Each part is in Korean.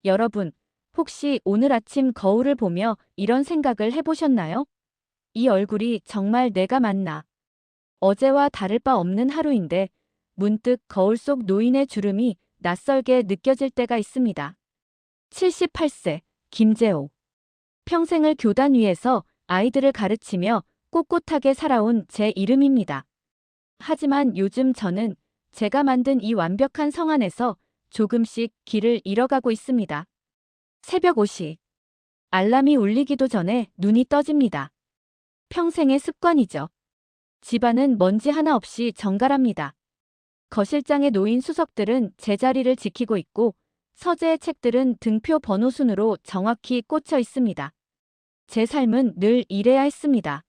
여러분, 혹시 오늘 아침 거울을 보며 이런 생각을 해보셨나요? 이 얼굴이 정말 내가 맞나? 어제와 다를 바 없는 하루인데 문득 거울 속 노인의 주름이 낯설게 느껴질 때가 있습니다. 78세, 김재호. 평생을 교단 위에서 아이들을 가르치며 꼿꼿하게 살아온 제 이름입니다. 하지만 요즘 저는 제가 만든 이 완벽한 성 안에서 조금씩 길을 잃어가고 있습니다. 새벽 5시. 알람이 울리기도 전에 눈이 떠집니다. 평생의 습관이죠. 집안은 먼지 하나 없이 정갈합니다. 거실장에 놓인 수석들은 제자리를 지키고 있고 서재의 책들은 등표 번호 순으로 정확히 꽂혀 있습니다. 제 삶은 늘 이래야 했습니다.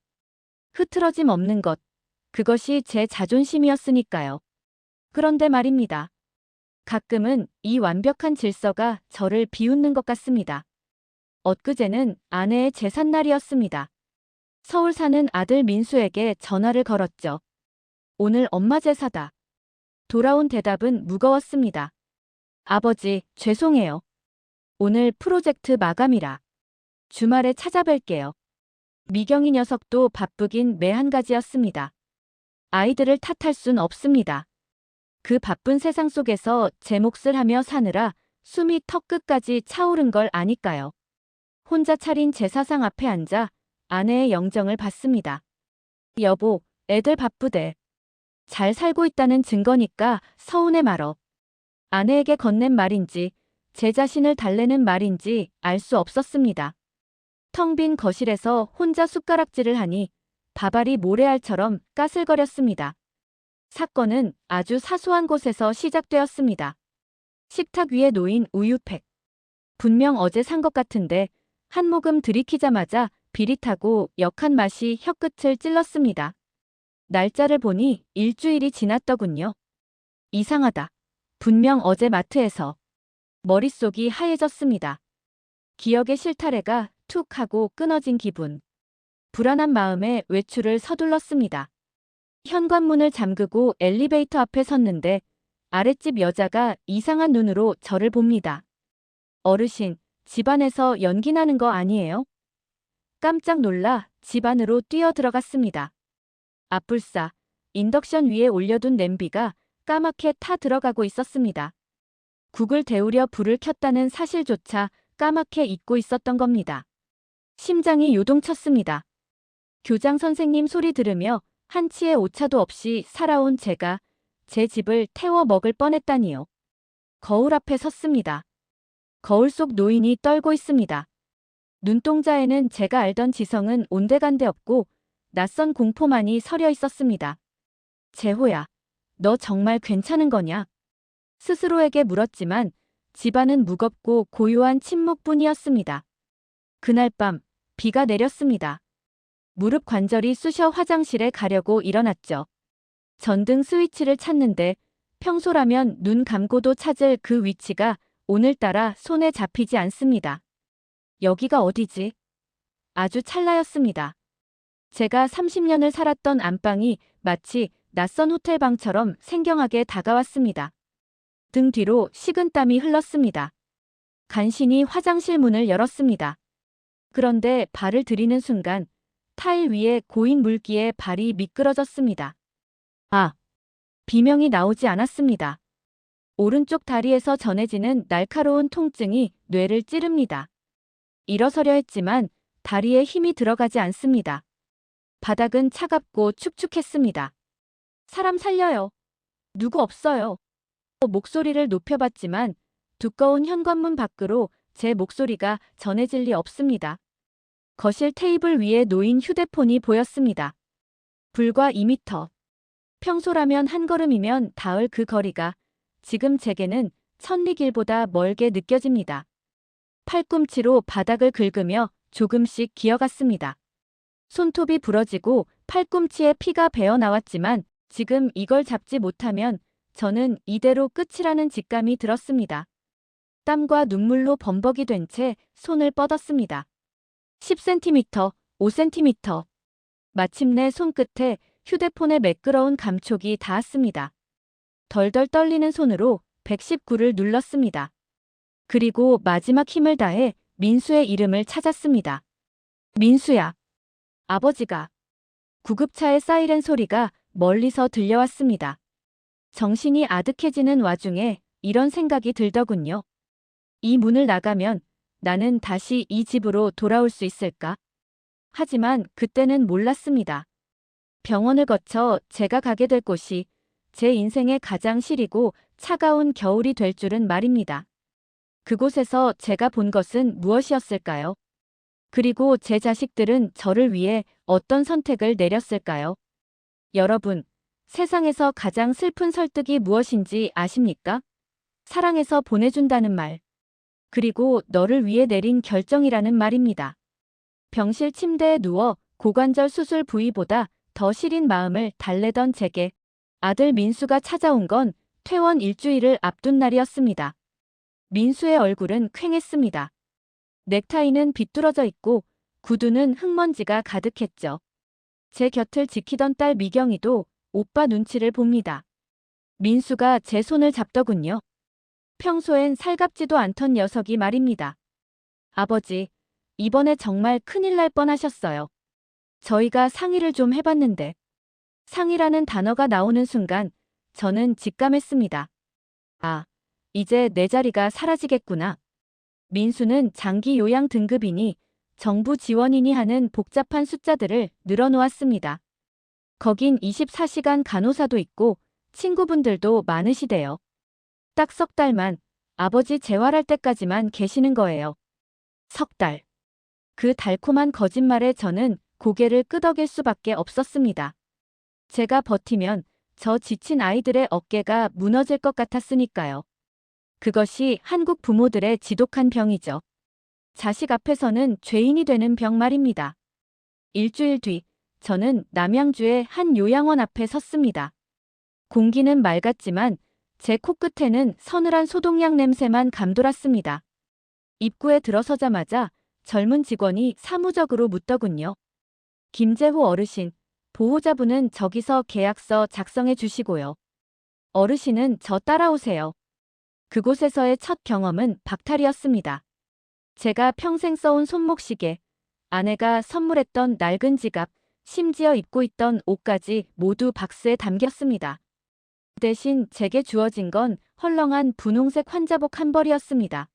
흐트러짐 없는 것. 그것이 제 자존심이었으니까요. 그런데 말입니다. 가끔은 이 완벽한 질서가 저를 비웃는 것 같습니다. 엊그제는 아내의 제삿날이었습니다. 서울 사는 아들 민수에게 전화를 걸었죠. 오늘 엄마 제사다. 돌아온 대답은 무거웠습니다. 아버지, 죄송해요. 오늘 프로젝트 마감이라. 주말에 찾아뵐게요. 미경이 녀석도 바쁘긴 매한가지였습니다. 아이들을 탓할 순 없습니다. 그 바쁜 세상 속에서 제 몫을 하며 사느라 숨이 턱끝까지 차오른 걸 아니까요. 혼자 차린 제사상 앞에 앉아 아내의 영정을 받습니다. 여보, 애들 바쁘대. 잘 살고 있다는 증거니까 서운해 말어. 아내에게 건넨 말인지 제 자신을 달래는 말인지 알 수 없었습니다. 텅 빈 거실에서 혼자 숟가락질을 하니 밥알이 모래알처럼 까슬거렸습니다. 사건은 아주 사소한 곳에서 시작되었습니다. 식탁 위에 놓인 우유팩. 분명 어제 산 것 같은데 한 모금 들이키자마자 비릿하고 역한 맛이 혀끝을 찔렀습니다. 날짜를 보니 일주일이 지났더군요. 이상하다. 분명 어제 마트에서. 머릿속이 하얘졌습니다. 기억의 실타래가 툭 하고 끊어진 기분. 불안한 마음에 외출을 서둘렀습니다. 현관문을 잠그고 엘리베이터 앞에 섰는데 아랫집 여자가 이상한 눈으로 저를 봅니다. 어르신, 집안에서 연기 나는 거 아니에요? 깜짝 놀라 집 안으로 뛰어 들어갔습니다. 앞불싸, 인덕션 위에 올려둔 냄비가 까맣게 타 들어가고 있었습니다. 국을 데우려 불을 켰다는 사실조차 까맣게 잊고 있었던 겁니다. 심장이 요동쳤습니다. 교장 선생님 소리 들으며 한치의 오차도 없이 살아온 제가 제 집을 태워 먹을 뻔했다니요. 거울 앞에 섰습니다. 거울 속 노인이 떨고 있습니다. 눈동자에는 제가 알던 지성은 온데간데 없고 낯선 공포만이 서려 있었습니다. 재호야, 너 정말 괜찮은 거냐? 스스로에게 물었지만 집안은 무겁고 고요한 침묵뿐이었습니다. 그날 밤 비가 내렸습니다. 무릎 관절이 쑤셔 화장실에 가려고 일어났죠. 전등 스위치를 찾는데 평소라면 눈 감고도 찾을 그 위치가 오늘따라 손에 잡히지 않습니다. 여기가 어디지? 아주 찰나였습니다. 제가 30년을 살았던 안방이 마치 낯선 호텔방처럼 생경하게 다가왔습니다. 등 뒤로 식은땀이 흘렀습니다. 간신히 화장실 문을 열었습니다. 그런데 발을 들이는 순간 타일 위에 고인 물기에 발이 미끄러졌습니다. 아! 비명이 나오지 않았습니다. 오른쪽 다리에서 전해지는 날카로운 통증이 뇌를 찌릅니다. 일어서려 했지만 다리에 힘이 들어가지 않습니다. 바닥은 차갑고 축축했습니다. 사람 살려요. 누구 없어요. 목소리를 높여봤지만 두꺼운 현관문 밖으로 제 목소리가 전해질 리 없습니다. 거실 테이블 위에 놓인 휴대폰이 보였습니다. 불과 2미터. 평소라면 한 걸음이면 닿을 그 거리가 지금 제게는 천리길보다 멀게 느껴집니다. 팔꿈치로 바닥을 긁으며 조금씩 기어갔습니다. 손톱이 부러지고 팔꿈치에 피가 배어 나왔지만 지금 이걸 잡지 못하면 저는 이대로 끝이라는 직감이 들었습니다. 땀과 눈물로 범벅이 된 채 손을 뻗었습니다. 10cm, 5cm. 마침내 손끝에 휴대폰의 매끄러운 감촉이 닿았습니다. 덜덜 떨리는 손으로 119를 눌렀습니다. 그리고 마지막 힘을 다해 민수의 이름을 찾았습니다. 민수야. 아버지가. 구급차의 사이렌 소리가 멀리서 들려왔습니다. 정신이 아득해지는 와중에 이런 생각이 들더군요. 이 문을 나가면 나는 다시 이 집으로 돌아올 수 있을까? 하지만 그때는 몰랐습니다. 병원을 거쳐 제가 가게 될 곳이 제 인생의 가장 시리고 차가운 겨울이 될 줄은 말입니다. 그곳에서 제가 본 것은 무엇이었을까요? 그리고 제 자식들은 저를 위해 어떤 선택을 내렸을까요? 여러분, 세상에서 가장 슬픈 설득이 무엇인지 아십니까? 사랑해서 보내준다는 말. 그리고 너를 위해 내린 결정이라는 말입니다. 병실 침대에 누워 고관절 수술 부위보다 더 시린 마음을 달래던 제게 아들 민수가 찾아온 건 퇴원 일주일을 앞둔 날이었습니다. 민수의 얼굴은 퀭했습니다. 넥타이는 비뚤어져 있고 구두는 흙먼지가 가득했죠. 제 곁을 지키던 딸 미경이도 오빠 눈치를 봅니다. 민수가 제 손을 잡더군요. 평소엔 살갑지도 않던 녀석이 말입니다. 아버지, 이번에 정말 큰일 날 뻔하셨어요. 저희가 상의를 좀 해봤는데. 상의라는 단어가 나오는 순간 저는 직감했습니다. 아, 이제 내 자리가 사라지겠구나. 민수는 장기 요양 등급이니 정부 지원이니 하는 복잡한 숫자들을 늘어놓았습니다. 거긴 24시간 간호사도 있고 친구분들도 많으시대요. 딱 석 달만 아버지 재활할 때까지만 계시는 거예요. 석 달. 그 달콤한 거짓말에 저는 고개를 끄덕일 수밖에 없었습니다. 제가 버티면 저 지친 아이들의 어깨가 무너질 것 같았으니까요. 그것이 한국 부모들의 지독한 병이죠. 자식 앞에서는 죄인이 되는 병 말입니다. 일주일 뒤, 저는 남양주의 한 요양원 앞에 섰습니다. 공기는 맑았지만 제 코끝에는 서늘한 소독약 냄새만 감돌았습니다. 입구에 들어서자마자 젊은 직원이 사무적으로 묻더군요. 김재호 어르신, 보호자분은 저기서 계약서 작성해 주시고요. 어르신은 저 따라오세요. 그곳에서의 첫 경험은 박탈이었습니다. 제가 평생 써온 손목시계, 아내가 선물했던 낡은 지갑, 심지어 입고 있던 옷까지 모두 박스에 담겼습니다. 대신 제게 주어진 건 헐렁한 분홍색 환자복 한 벌이었습니다.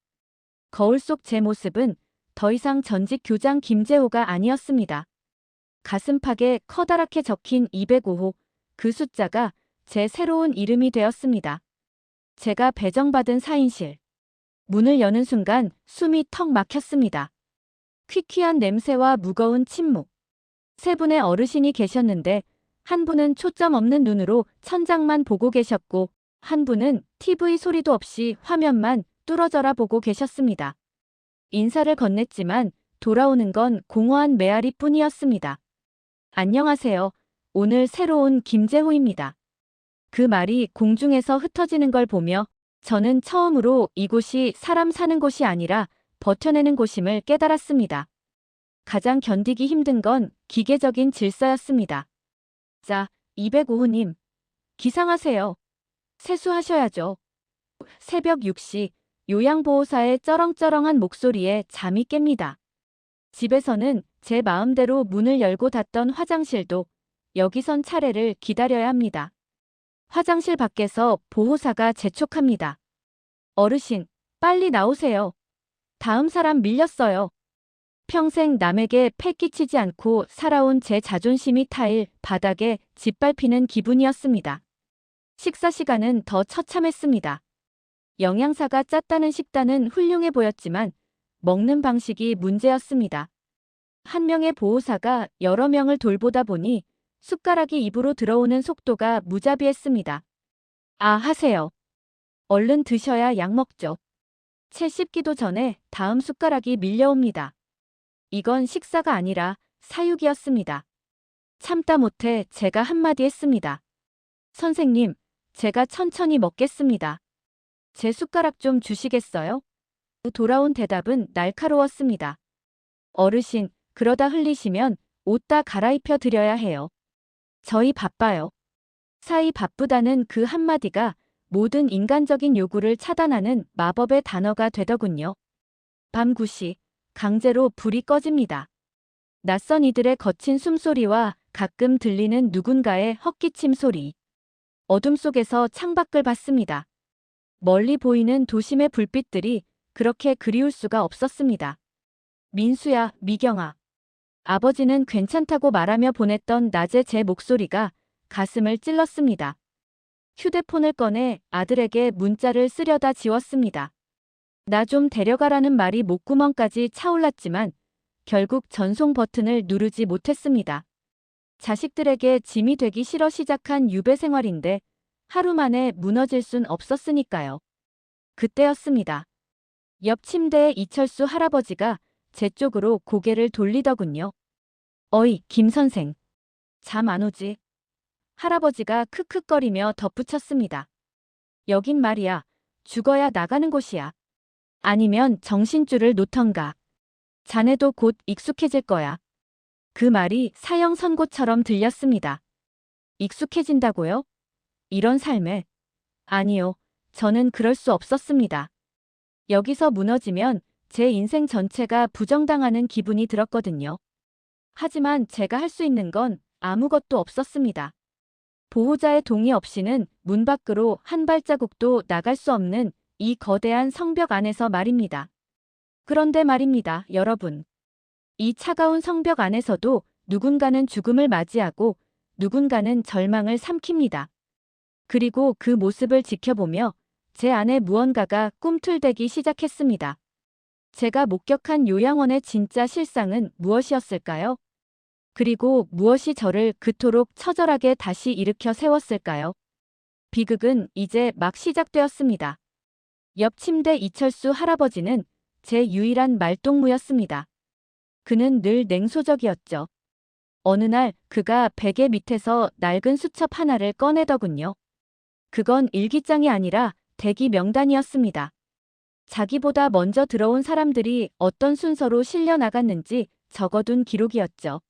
거울 속 제 모습은 더 이상 전직 교장 김재호가 아니었습니다. 가슴팍에 커다랗게 적힌 205호, 그 숫자가 제 새로운 이름이 되었습니다. 제가 배정받은 사인실. 문을 여는 순간 숨이 턱 막혔습니다. 퀴퀴한 냄새와 무거운 침묵. 세 분의 어르신이 계셨는데 한 분은 초점 없는 눈으로 천장만 보고 계셨고 한 분은 TV 소리도 없이 화면만 뚫어져라 보고 계셨습니다. 인사를 건넸지만 돌아오는 건 공허한 메아리 뿐이었습니다. 안녕하세요. 오늘 새로 온 김재호입니다. 그 말이 공중에서 흩어지는 걸 보며 저는 처음으로 이곳이 사람 사는 곳이 아니라 버텨내는 곳임을 깨달았습니다. 가장 견디기 힘든 건 기계적인 질서였습니다. 자, 205호님. 기상하세요. 세수하셔야죠. 새벽 6시 요양보호사의 쩌렁쩌렁한 목소리에 잠이 깹니다. 집에서는 제 마음대로 문을 열고 닫던 화장실도 여기선 차례를 기다려야 합니다. 화장실 밖에서 보호사가 재촉합니다. 어르신, 빨리 나오세요. 다음 사람 밀렸어요. 평생 남에게 패 끼치지 않고 살아온 제 자존심이 타일 바닥에 짓밟히는 기분이었습니다. 식사 시간은 더 처참했습니다. 영양사가 짰다는 식단은 훌륭해 보였지만 먹는 방식이 문제였습니다. 한 명의 보호사가 여러 명을 돌보다 보니 숟가락이 입으로 들어오는 속도가 무자비했습니다. 아, 하세요. 얼른 드셔야 약 먹죠. 채 씹기도 전에 다음 숟가락이 밀려옵니다. 이건 식사가 아니라 사육이었습니다. 참다 못해 제가 한마디 했습니다. 선생님, 제가 천천히 먹겠습니다. 제 숟가락 좀 주시겠어요? 돌아온 대답은 날카로웠습니다. 어르신, 그러다 흘리시면 옷 다 갈아입혀 드려야 해요. 저희 바빠요. 사이 바쁘다는 그 한마디가 모든 인간적인 요구를 차단하는 마법의 단어가 되더군요. 밤 9시, 강제로 불이 꺼집니다. 낯선 이들의 거친 숨소리와 가끔 들리는 누군가의 헛기침 소리. 어둠 속에서 창밖을 봤습니다. 멀리 보이는 도심의 불빛들이 그렇게 그리울 수가 없었습니다. 민수야, 미경아. 아버지는 괜찮다고 말하며 보냈던 낮에 제 목소리가 가슴을 찔렀습니다. 휴대폰을 꺼내 아들에게 문자를 쓰려다 지웠습니다. 나 좀 데려가라는 말이 목구멍까지 차올랐지만 결국 전송 버튼을 누르지 못했습니다. 자식들에게 짐이 되기 싫어 시작한 유배 생활인데 하루 만에 무너질 순 없었으니까요. 그때였습니다. 옆 침대에 이철수 할아버지가 제 쪽으로 고개를 돌리더군요. 어이, 김 선생. 잠 안 오지? 할아버지가 크크거리며 덧붙였습니다. 여긴 말이야. 죽어야 나가는 곳이야. 아니면 정신줄을 놓던가. 자네도 곧 익숙해질 거야. 그 말이 사형 선고처럼 들렸습니다. 익숙해진다고요? 이런 삶에? 아니요. 저는 그럴 수 없었습니다. 여기서 무너지면 제 인생 전체가 부정당하는 기분이 들었거든요. 하지만 제가 할 수 있는 건 아무것도 없었습니다. 보호자의 동의 없이는 문 밖으로 한 발자국도 나갈 수 없는 이 거대한 성벽 안에서 말입니다. 그런데 말입니다, 여러분. 이 차가운 성벽 안에서도 누군가는 죽음을 맞이하고 누군가는 절망을 삼킵니다. 그리고 그 모습을 지켜보며 제 안에 무언가가 꿈틀대기 시작했습니다. 제가 목격한 요양원의 진짜 실상은 무엇이었을까요? 그리고 무엇이 저를 그토록 처절하게 다시 일으켜 세웠을까요? 비극은 이제 막 시작되었습니다. 옆 침대 이철수 할아버지는 제 유일한 말동무였습니다. 그는 늘 냉소적이었죠. 어느 날 그가 베개 밑에서 낡은 수첩 하나를 꺼내더군요. 그건 일기장이 아니라 대기 명단이었습니다. 자기보다 먼저 들어온 사람들이 어떤 순서로 실려 나갔는지 적어둔 기록이었죠.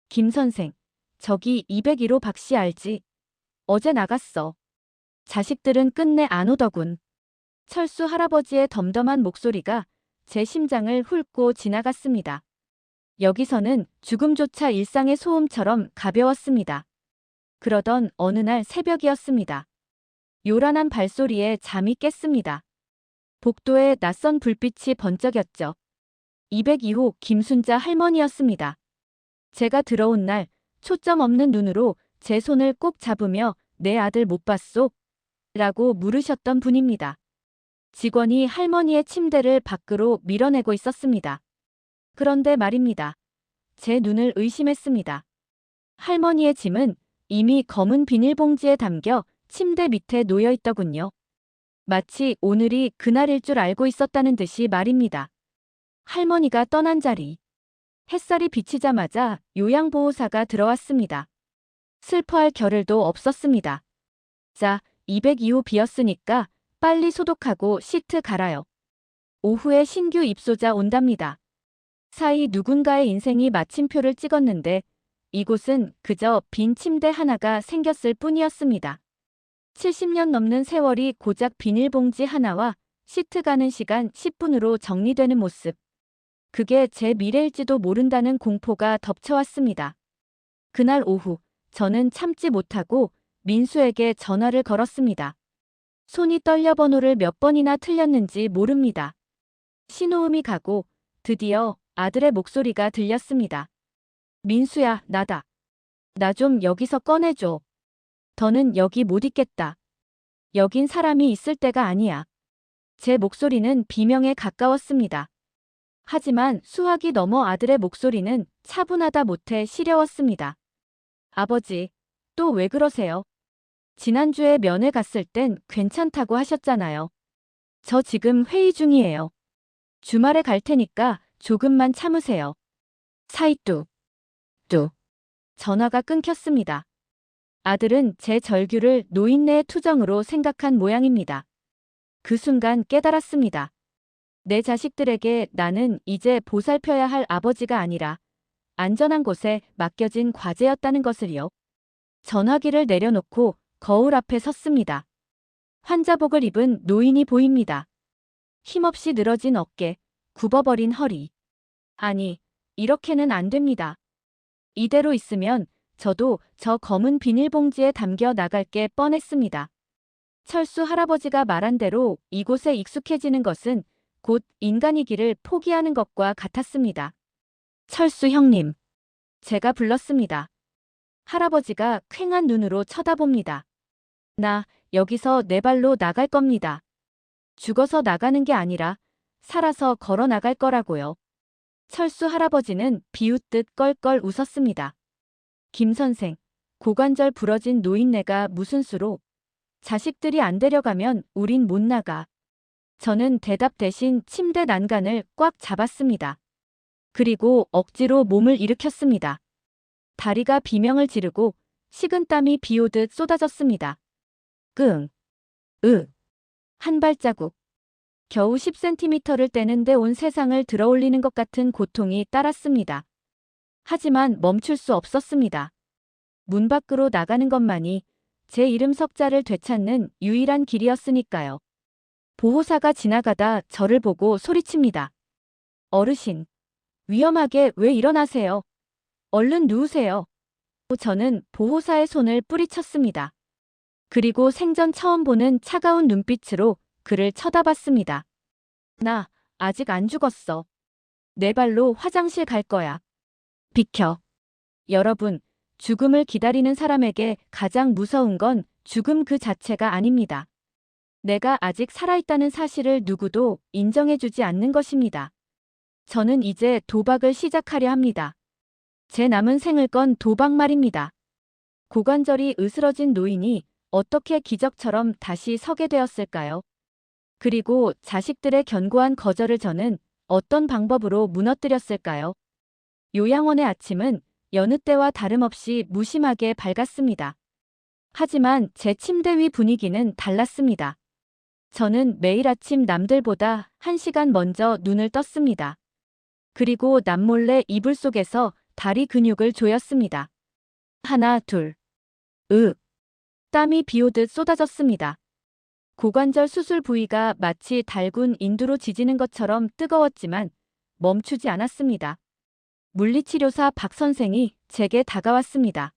김 선생, 저기 201호 박씨 알지? 어제 나갔어. 자식들은 끝내 안 오더군. 철수 할아버지의 덤덤한 목소리가 제 심장을 훑고 지나갔습니다. 여기서는 죽음조차 일상의 소음처럼 가벼웠습니다. 그러던 어느 날 새벽이었습니다. 요란한 발소리에 잠이 깼습니다. 복도에 낯선 불빛이 번쩍였죠. 202호 김순자 할머니였습니다. 제가 들어온 날 초점 없는 눈으로 제 손을 꼭 잡으며 내 아들 못 봤소? 라고 물으셨던 분입니다. 직원이 할머니의 침대를 밖으로 밀어내고 있었습니다. 그런데 말입니다. 제 눈을 의심했습니다. 할머니의 짐은 이미 검은 비닐봉지에 담겨 침대 밑에 놓여 있더군요. 마치 오늘이 그날일 줄 알고 있었다는 듯이 말입니다. 할머니가 떠난 자리. 햇살이 비치자마자 요양보호사가 들어왔습니다. 슬퍼할 겨를도 없었습니다. 자, 202호 비었으니까 빨리 소독하고 시트 갈아요. 오후에 신규 입소자 온답니다. 사이 누군가의 인생이 마침표를 찍었는데 이곳은 그저 빈 침대 하나가 생겼을 뿐이었습니다. 70년 넘는 세월이 고작 비닐봉지 하나와 시트 가는 시간 10분으로 정리되는 모습. 그게 제 미래일지도 모른다는 공포가 덮쳐왔습니다. 그날 오후 저는 참지 못하고 민수에게 전화를 걸었습니다. 손이 떨려 번호를 몇 번이나 틀렸는지 모릅니다. 신호음이 가고 드디어 아들의 목소리가 들렸습니다. 민수야, 나다. 나 좀 여기서 꺼내줘. 더는 여기 못 있겠다. 여긴 사람이 있을 때가 아니야. 제 목소리는 비명에 가까웠습니다. 하지만 수학이 넘어 아들의 목소리는 차분하다 못해 시려웠습니다. 아버지, 또 왜 그러세요? 지난주에 면회 갔을 땐 괜찮다고 하셨잖아요. 저 지금 회의 중이에요. 주말에 갈 테니까 조금만 참으세요. 사이뚜. 뚜. 전화가 끊겼습니다. 아들은 제 절규를 노인네의 투정으로 생각한 모양입니다. 그 순간 깨달았습니다. 내 자식들에게 나는 이제 보살펴야 할 아버지가 아니라 안전한 곳에 맡겨진 과제였다는 것을요. 전화기를 내려놓고 거울 앞에 섰습니다. 환자복을 입은 노인이 보입니다. 힘없이 늘어진 어깨, 굽어버린 허리. 아니, 이렇게는 안 됩니다. 이대로 있으면 저도 저 검은 비닐봉지에 담겨 나갈 게 뻔했습니다. 철수 할아버지가 말한 대로 이곳에 익숙해지는 것은 곧 인간이기를 포기하는 것과 같았습니다. 철수 형님. 제가 불렀습니다. 할아버지가 퀭한 눈으로 쳐다봅니다. 나 여기서 내 발로 나갈 겁니다. 죽어서 나가는 게 아니라 살아서 걸어 나갈 거라고요. 철수 할아버지는 비웃듯 껄껄 웃었습니다. 김 선생, 고관절 부러진 노인네가 무슨 수로? 자식들이 안 데려가면 우린 못 나가. 저는 대답 대신 침대 난간을 꽉 잡았습니다. 그리고 억지로 몸을 일으켰습니다. 다리가 비명을 지르고 식은땀이 비오듯 쏟아졌습니다. 끙, 한 발자국. 겨우 10cm를 떼는데 온 세상을 들어올리는 것 같은 고통이 따랐습니다. 하지만 멈출 수 없었습니다. 문 밖으로 나가는 것만이 제 이름 석자를 되찾는 유일한 길이었으니까요. 보호사가 지나가다 저를 보고 소리칩니다. 어르신, 위험하게 왜 일어나세요? 얼른 누우세요. 저는 보호사의 손을 뿌리쳤습니다. 그리고 생전 처음 보는 차가운 눈빛으로 그를 쳐다봤습니다. 나 아직 안 죽었어. 내 발로 화장실 갈 거야. 비켜. 여러분, 죽음을 기다리는 사람에게 가장 무서운 건 죽음 그 자체가 아닙니다. 내가 아직 살아있다는 사실을 누구도 인정해주지 않는 것입니다. 저는 이제 도박을 시작하려 합니다. 제 남은 생을 건 도박 말입니다. 고관절이 으스러진 노인이 어떻게 기적처럼 다시 서게 되었을까요? 그리고 자식들의 견고한 거절을 저는 어떤 방법으로 무너뜨렸을까요? 요양원의 아침은 여느 때와 다름없이 무심하게 밝았습니다. 하지만 제 침대 위 분위기는 달랐습니다. 저는 매일 아침 남들보다 1시간 먼저 눈을 떴습니다. 그리고 남몰래 이불 속에서 다리 근육을 조였습니다. 하나, 둘. 땀이 비오듯 쏟아졌습니다. 고관절 수술 부위가 마치 달군 인두로 지지는 것처럼 뜨거웠지만 멈추지 않았습니다. 물리치료사 박 선생이 제게 다가왔습니다.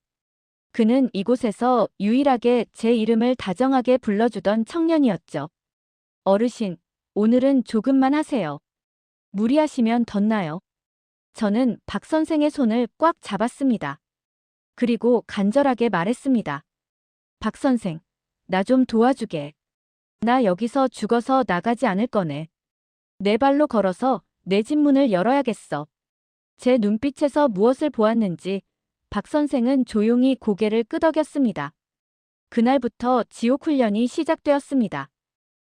그는 이곳에서 유일하게 제 이름을 다정하게 불러주던 청년이었죠. 어르신, 오늘은 조금만 하세요. 무리하시면 덧나요. 저는 박 선생의 손을 꽉 잡았습니다. 그리고 간절하게 말했습니다. 박 선생, 나 좀 도와주게. 나 여기서 죽어서 나가지 않을 거네. 내 발로 걸어서 내 집 문을 열어야겠어. 제 눈빛에서 무엇을 보았는지 박 선생은 조용히 고개를 끄덕였습니다. 그날부터 지옥 훈련이 시작되었습니다.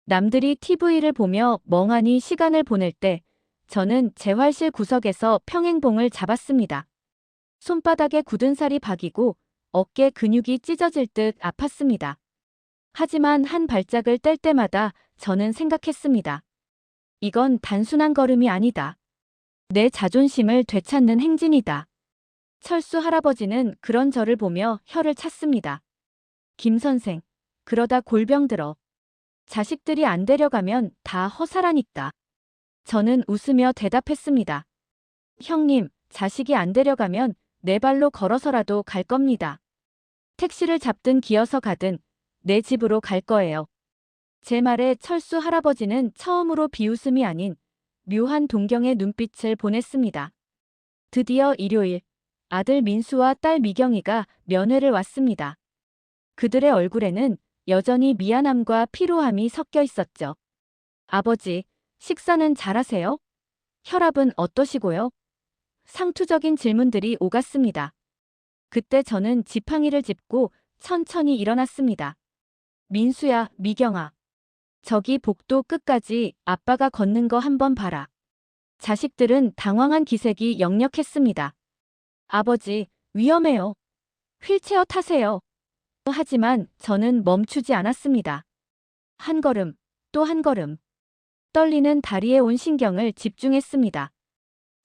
남들이 TV를 보며 멍하니 시간을 보낼 때 저는 재활실 구석에서 평행봉을 잡았습니다. 손바닥에 굳은 살이 박이고 어깨 근육이 찢어질 듯 아팠습니다. 하지만 한 발짝을 뗄 때마다 저는 생각했습니다. 이건 단순한 걸음이 아니다. 내 자존심을 되찾는 행진이다. 철수 할아버지는 그런 저를 보며 혀를 찼습니다. 김 선생, 그러다 골병 들어. 자식들이 안 데려가면 다 허사라니까. 저는 웃으며 대답했습니다. 형님, 자식이 안 데려가면 내 발로 걸어서라도 갈 겁니다. 택시를 잡든 기어서 가든 내 집으로 갈 거예요. 제 말에 철수 할아버지는 처음으로 비웃음이 아닌 묘한 동경의 눈빛을 보냈습니다. 드디어 일요일, 아들 민수와 딸 미경이가 면회를 왔습니다. 그들의 얼굴에는 여전히 미안함과 피로함이 섞여 있었죠. 아버지, 식사는 잘하세요? 혈압은 어떠시고요? 상투적인 질문들이 오갔습니다. 그때 저는 지팡이를 짚고 천천히 일어났습니다. 민수야, 미경아. 저기 복도 끝까지 아빠가 걷는 거 한번 봐라. 자식들은 당황한 기색이 역력했습니다. 아버지, 위험해요. 휠체어 타세요. 하지만 저는 멈추지 않았습니다. 한 걸음, 또 한 걸음. 떨리는 다리에 온 신경을 집중했습니다.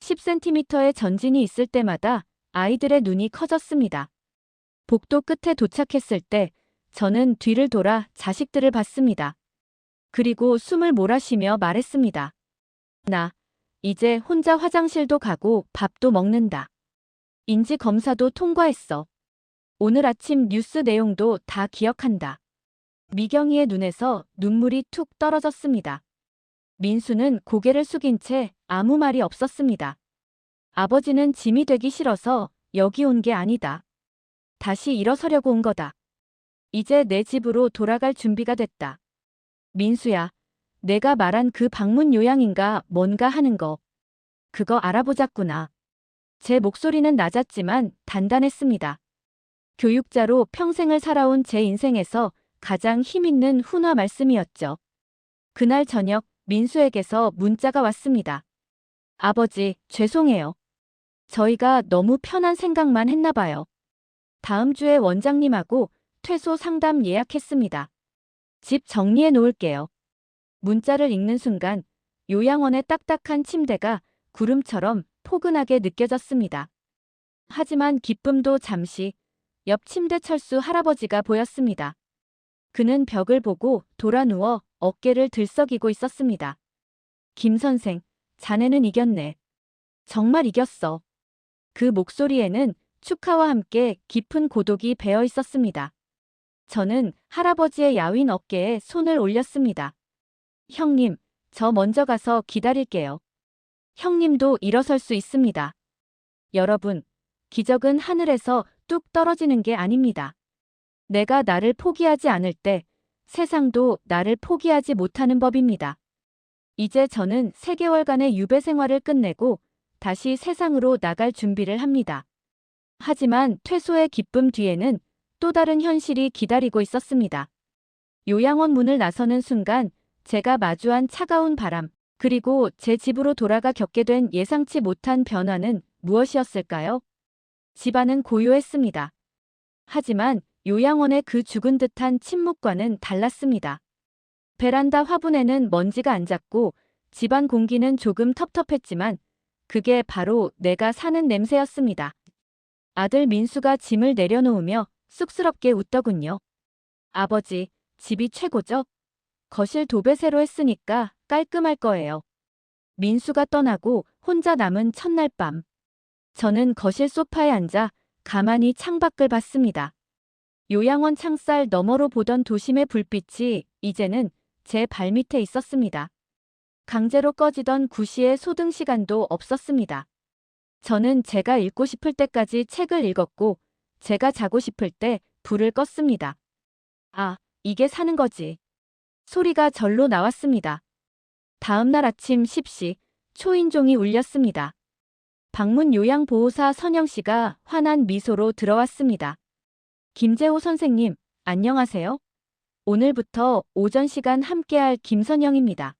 10cm의 전진이 있을 때마다 아이들의 눈이 커졌습니다. 복도 끝에 도착했을 때 저는 뒤를 돌아 자식들을 봤습니다. 그리고 숨을 몰아쉬며 말했습니다. 나 이제 혼자 화장실도 가고 밥도 먹는다. 인지 검사도 통과했어. 오늘 아침 뉴스 내용도 다 기억한다. 미경이의 눈에서 눈물이 툭 떨어졌습니다. 민수는 고개를 숙인 채 아무 말이 없었습니다. 아버지는 짐이 되기 싫어서 여기 온 게 아니다. 다시 일어서려고 온 거다. 이제 내 집으로 돌아갈 준비가 됐다. 민수야, 내가 말한 그 방문 요양인가 뭔가 하는 거. 그거 알아보자꾸나. 제 목소리는 낮았지만 단단했습니다. 교육자로 평생을 살아온 제 인생에서 가장 힘있는 훈화 말씀이었죠. 그날 저녁 민수에게서 문자가 왔습니다. 아버지, 죄송해요. 저희가 너무 편한 생각만 했나 봐요. 다음 주에 원장님하고 퇴소 상담 예약했습니다. 집 정리해 놓을게요. 문자를 읽는 순간 요양원의 딱딱한 침대가 구름처럼 포근하게 느껴졌습니다. 하지만 기쁨도 잠시 옆 침대 철수 할아버지가 보였습니다. 그는 벽을 보고 돌아 누워 어깨를 들썩이고 있었습니다. 김 선생, 자네는 이겼네. 정말 이겼어. 그 목소리에는 축하와 함께 깊은 고독이 배어 있었습니다. 저는 할아버지의 야윈 어깨에 손을 올렸습니다. 형님, 저 먼저 가서 기다릴게요. 형님도 일어설 수 있습니다. 여러분, 기적은 하늘에서 뚝 떨어지는 게 아닙니다. 내가 나를 포기하지 않을 때 세상도 나를 포기하지 못하는 법입니다. 이제 저는 3개월간의 유배 생활을 끝내고 다시 세상으로 나갈 준비를 합니다. 하지만 퇴소의 기쁨 뒤에는 또 다른 현실이 기다리고 있었습니다. 요양원 문을 나서는 순간 제가 마주한 차가운 바람, 그리고 제 집으로 돌아가 겪게 된 예상치 못한 변화는 무엇이었을까요? 집안은 고요했습니다. 하지만 요양원의 그 죽은 듯한 침묵과는 달랐습니다. 베란다 화분에는 먼지가 앉았고 집안 공기는 조금 텁텁했지만 그게 바로 내가 사는 냄새였습니다. 아들 민수가 짐을 내려놓으며 쑥스럽게 웃더군요. 아버지, 집이 최고죠? 거실 도배 새로 했으니까 깔끔할 거예요. 민수가 떠나고 혼자 남은 첫날 밤. 저는 거실 소파에 앉아 가만히 창밖을 봤습니다. 요양원 창살 너머로 보던 도심의 불빛이 이제는 제 발밑에 있었습니다. 강제로 꺼지던 구시의 소등 시간도 없었습니다. 저는 제가 읽고 싶을 때까지 책을 읽었고 제가 자고 싶을 때 불을 껐습니다. 아, 이게 사는 거지. 소리가 절로 나왔습니다. 다음 날 아침 10시 초인종이 울렸습니다. 방문 요양보호사 선영 씨가 환한 미소로 들어왔습니다. 김재호 선생님, 안녕하세요. 오늘부터 오전 시간 함께할 김선영입니다.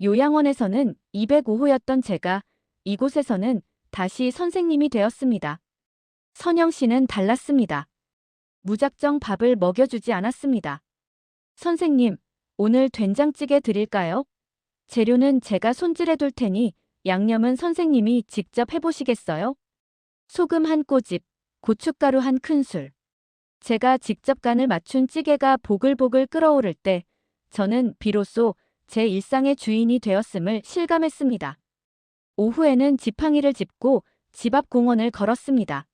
요양원에서는 205호였던 제가 이곳에서는 다시 선생님이 되었습니다. 선영 씨는 달랐습니다. 무작정 밥을 먹여주지 않았습니다. 선생님, 오늘 된장찌개 드릴까요? 재료는 제가 손질해 둘 테니 양념은 선생님이 직접 해보시겠어요? 소금 한 꼬집, 고춧가루 한 큰술. 제가 직접 간을 맞춘 찌개가 보글보글 끓어오를 때 저는 비로소 제 일상의 주인이 되었음을 실감했습니다. 오후에는 지팡이를 짚고 집 앞 공원을 걸었습니다.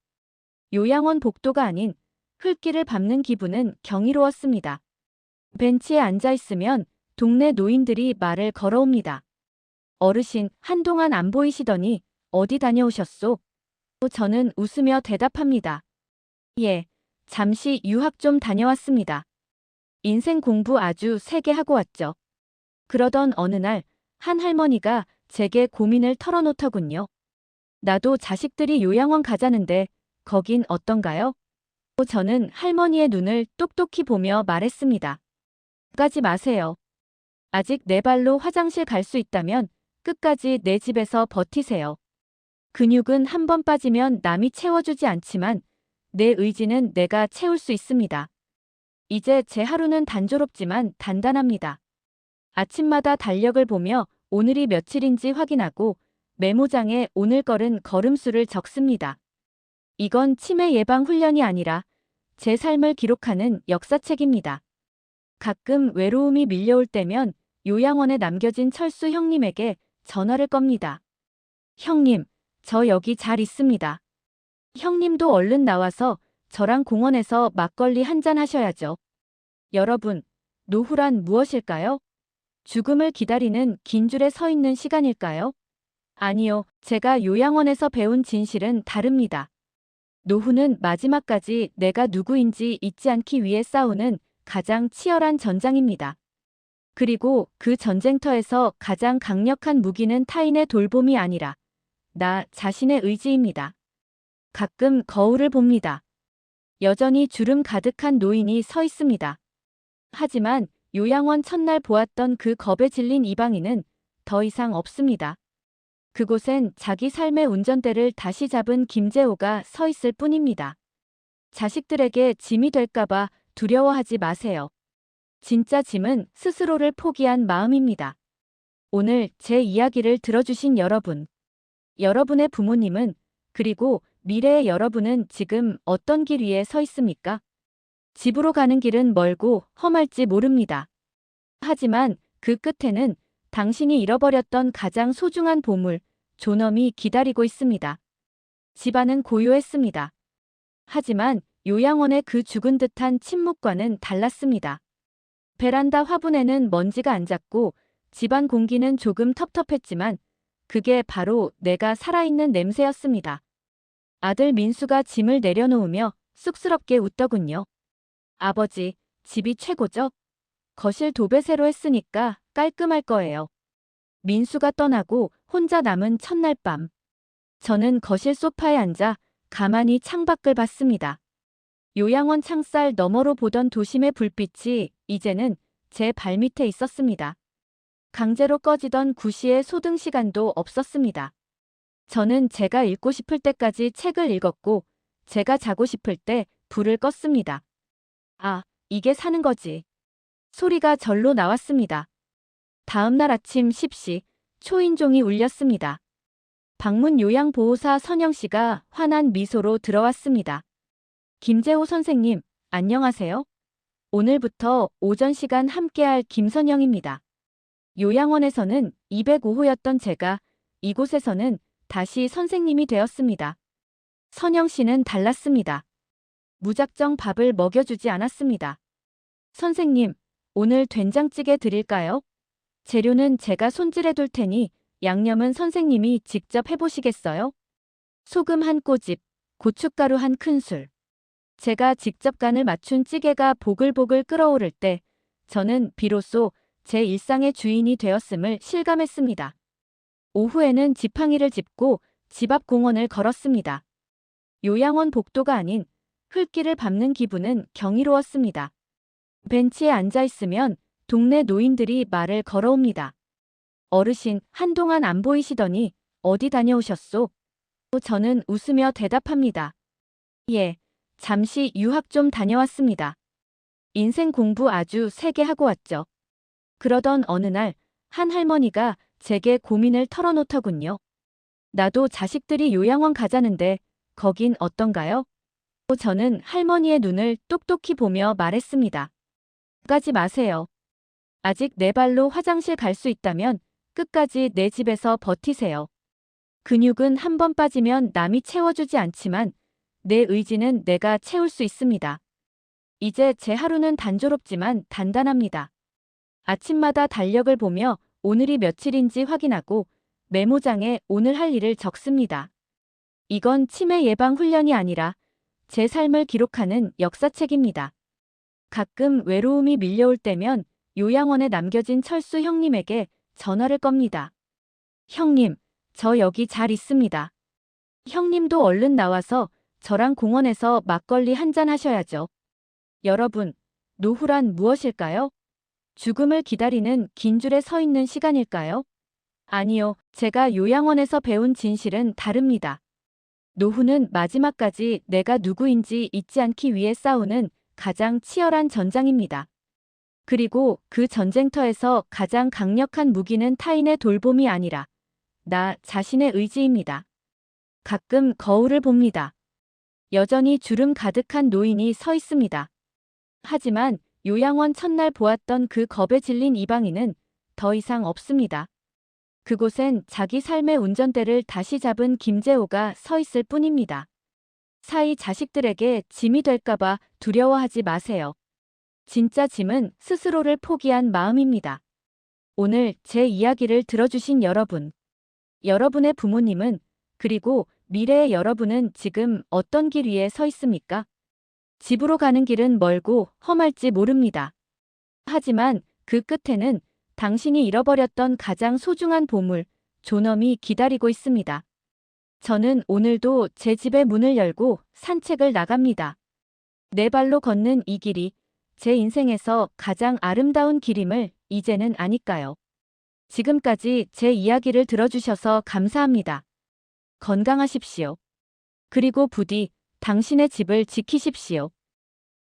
요양원 복도가 아닌 흙길을 밟는 기분은 경이로웠습니다. 벤치에 앉아 있으면 동네 노인들이 말을 걸어옵니다. 어르신, 한동안 안 보이시더니 어디 다녀오셨소? 저는 웃으며 대답합니다. 예, 잠시 유학 좀 다녀왔습니다. 인생 공부 아주 세게 하고 왔죠. 그러던 어느 날 한 할머니가 제게 고민을 털어놓더군요. 나도 자식들이 요양원 가자는데 거긴 어떤가요? 저는 할머니의 눈을 똑똑히 보며 말했습니다. 가지 마세요. 아직 내 발로 화장실 갈 수 있다면 끝까지 내 집에서 버티세요. 근육은 한 번 빠지면 남이 채워주지 않지만 내 의지는 내가 채울 수 있습니다. 이제 제 하루는 단조롭지만 단단합니다. 아침마다 달력을 보며 오늘이 며칠인지 확인하고 메모장에 오늘 걸은 걸음수를 적습니다. 이건 치매 예방 훈련이 아니라 제 삶을 기록하는 역사책입니다. 가끔 외로움이 밀려올 때면 요양원에 남겨진 철수 형님에게 전화를 겁니다. 형님, 저 여기 잘 있습니다. 형님도 얼른 나와서 저랑 공원에서 막걸리 한잔 하셔야죠. 여러분, 노후란 무엇일까요? 죽음을 기다리는 긴 줄에 서 있는 시간일까요? 아니요, 제가 요양원에서 배운 진실은 다릅니다. 노후는 마지막까지 내가 누구인지 잊지 않기 위해 싸우는 가장 치열한 전장입니다. 그리고 그 전쟁터에서 가장 강력한 무기는 타인의 돌봄이 아니라 나 자신의 의지입니다. 가끔 거울을 봅니다. 여전히 주름 가득한 노인이 서 있습니다. 하지만 요양원 첫날 보았던 그 겁에 질린 이방인은 더 이상 없습니다. 그곳엔 자기 삶의 운전대를 다시 잡은 김재호가 서 있을 뿐입니다. 자식들에게 짐이 될까봐 두려워하지 마세요. 진짜 짐은 스스로를 포기한 마음입니다. 오늘 제 이야기를 들어주신 여러분, 여러분의 부모님은 그리고 미래의 여러분은 지금 어떤 길 위에 서 있습니까? 집으로 가는 길은 멀고 험할지 모릅니다. 하지만 그 끝에는 당신이 잃어버렸던 가장 소중한 보물, 존엄이 기다리고 있습니다. 집안은 고요했습니다. 하지만 요양원의 그 죽은 듯한 침묵과는 달랐습니다. 베란다 화분에는 먼지가 앉았고 집안 공기는 조금 텁텁했지만 그게 바로 내가 살아있는 냄새였습니다. 아들 민수가 짐을 내려놓으며 쑥스럽게 웃더군요. 아버지, 집이 최고죠? 거실 도배 새로 했으니까 깔끔할 거예요. 민수가 떠나고 혼자 남은 첫날 밤. 저는 거실 소파에 앉아 가만히 창밖을 봤습니다. 요양원 창살 너머로 보던 도심의 불빛이 이제는 제 발밑에 있었습니다. 강제로 꺼지던 구시의 소등 시간도 없었습니다. 저는 제가 읽고 싶을 때까지 책을 읽었고 제가 자고 싶을 때 불을 껐습니다. 아, 이게 사는 거지. 소리가 절로 나왔습니다. 다음 날 아침 10시 초인종이 울렸습니다. 방문 요양보호사 선영씨가 환한 미소로 들어왔습니다. 김재호 선생님, 안녕하세요. 오늘부터 오전 시간 함께할 김선영입니다. 요양원에서는 205호였던 제가 이곳에서는 다시 선생님이 되었습니다. 선영씨는 달랐습니다. 무작정 밥을 먹여주지 않았습니다. 선생님, 오늘 된장찌개 드릴까요? 재료는 제가 손질해둘 테니 양념은 선생님이 직접 해보시겠어요? 소금 한 꼬집, 고춧가루 한 큰술. 제가 직접 간을 맞춘 찌개가 보글보글 끓어오를 때 저는 비로소 제 일상의 주인이 되었음을 실감했습니다. 오후에는 지팡이를 짚고 집 앞 공원을 걸었습니다. 요양원 복도가 아닌 흙길을 밟는 기분은 경이로웠습니다. 벤치에 앉아 있으면 동네 노인들이 말을 걸어옵니다. 어르신, 한동안 안 보이시더니 어디 다녀오셨소? 저는 웃으며 대답합니다. 예, 잠시 유학 좀 다녀왔습니다. 인생 공부 아주 세게 하고 왔죠. 그러던 어느 날 한 할머니가 제게 고민을 털어놓더군요. 나도 자식들이 요양원 가자는데 거긴 어떤가요? 저는 할머니의 눈을 똑똑히 보며 말했습니다. 가지 마세요. 아직 내 발로 화장실 갈 수 있다면 끝까지 내 집에서 버티세요. 근육은 한 번 빠지면 남이 채워주지 않지만 내 의지는 내가 채울 수 있습니다. 이제 제 하루는 단조롭지만 단단합니다. 아침마다 달력을 보며 오늘이 며칠인지 확인하고 메모장에 오늘 할 일을 적습니다. 이건 치매 예방 훈련이 아니라 제 삶을 기록하는 역사책입니다. 가끔 외로움이 밀려올 때면 요양원에 남겨진 철수 형님에게 전화를 겁니다. 형님, 저 여기 잘 있습니다. 형님도 얼른 나와서 저랑 공원에서 막걸리 한잔 하셔야죠. 여러분, 노후란 무엇일까요? 죽음을 기다리는 긴 줄에 서 있는 시간일까요? 아니요, 제가 요양원에서 배운 진실은 다릅니다. 노후는 마지막까지 내가 누구인지 잊지 않기 위해 싸우는 가장 치열한 전장입니다. 그리고 그 전쟁터에서 가장 강력한 무기는 타인의 돌봄이 아니라 나 자신의 의지입니다. 가끔 거울을 봅니다. 여전히 주름 가득한 노인이 서 있습니다. 하지만 요양원 첫날 보았던 그 겁에 질린 이방인은 더 이상 없습니다. 그곳엔 자기 삶의 운전대를 다시 잡은 김재호가 서 있을 뿐입니다. 사이 자식들에게 짐이 될까봐 두려워하지 마세요. 진짜 짐은 스스로를 포기한 마음입니다. 오늘 제 이야기를 들어주신 여러분, 여러분의 부모님은, 그리고 미래의 여러분은 지금 어떤 길 위에 서 있습니까? 집으로 가는 길은 멀고 험할지 모릅니다. 하지만 그 끝에는 당신이 잃어버렸던 가장 소중한 보물, 존엄이 기다리고 있습니다. 저는 오늘도 제 집의 문을 열고 산책을 나갑니다. 내 발로 걷는 이 길이 제 인생에서 가장 아름다운 길임을 이제는 아니까요. 지금까지 제 이야기를 들어주셔서 감사합니다. 건강하십시오. 그리고 부디 당신의 집을 지키십시오.